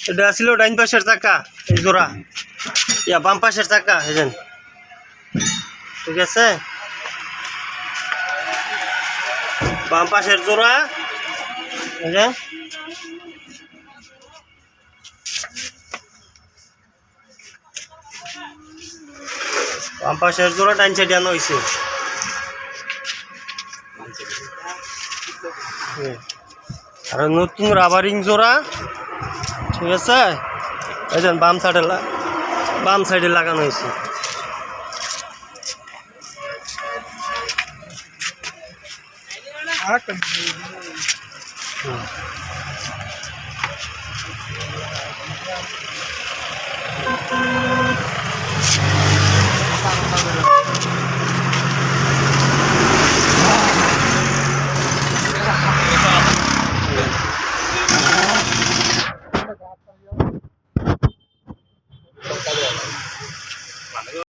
এটা ছিল ডাইন পাশের চাকা, এই জোড়া ইয়া বাম পাশের চাকা হেজেন, ঠিক আছে। বাম পাশের জোড়া হেজেন, বাম পাশের জোড়া ডাইন সাইডে আনা হয়েছে। আর নতুন রাবারিং জোড়া, ঠিক আছে। এই যে বাম সাইডে লাগানো হয়েছে।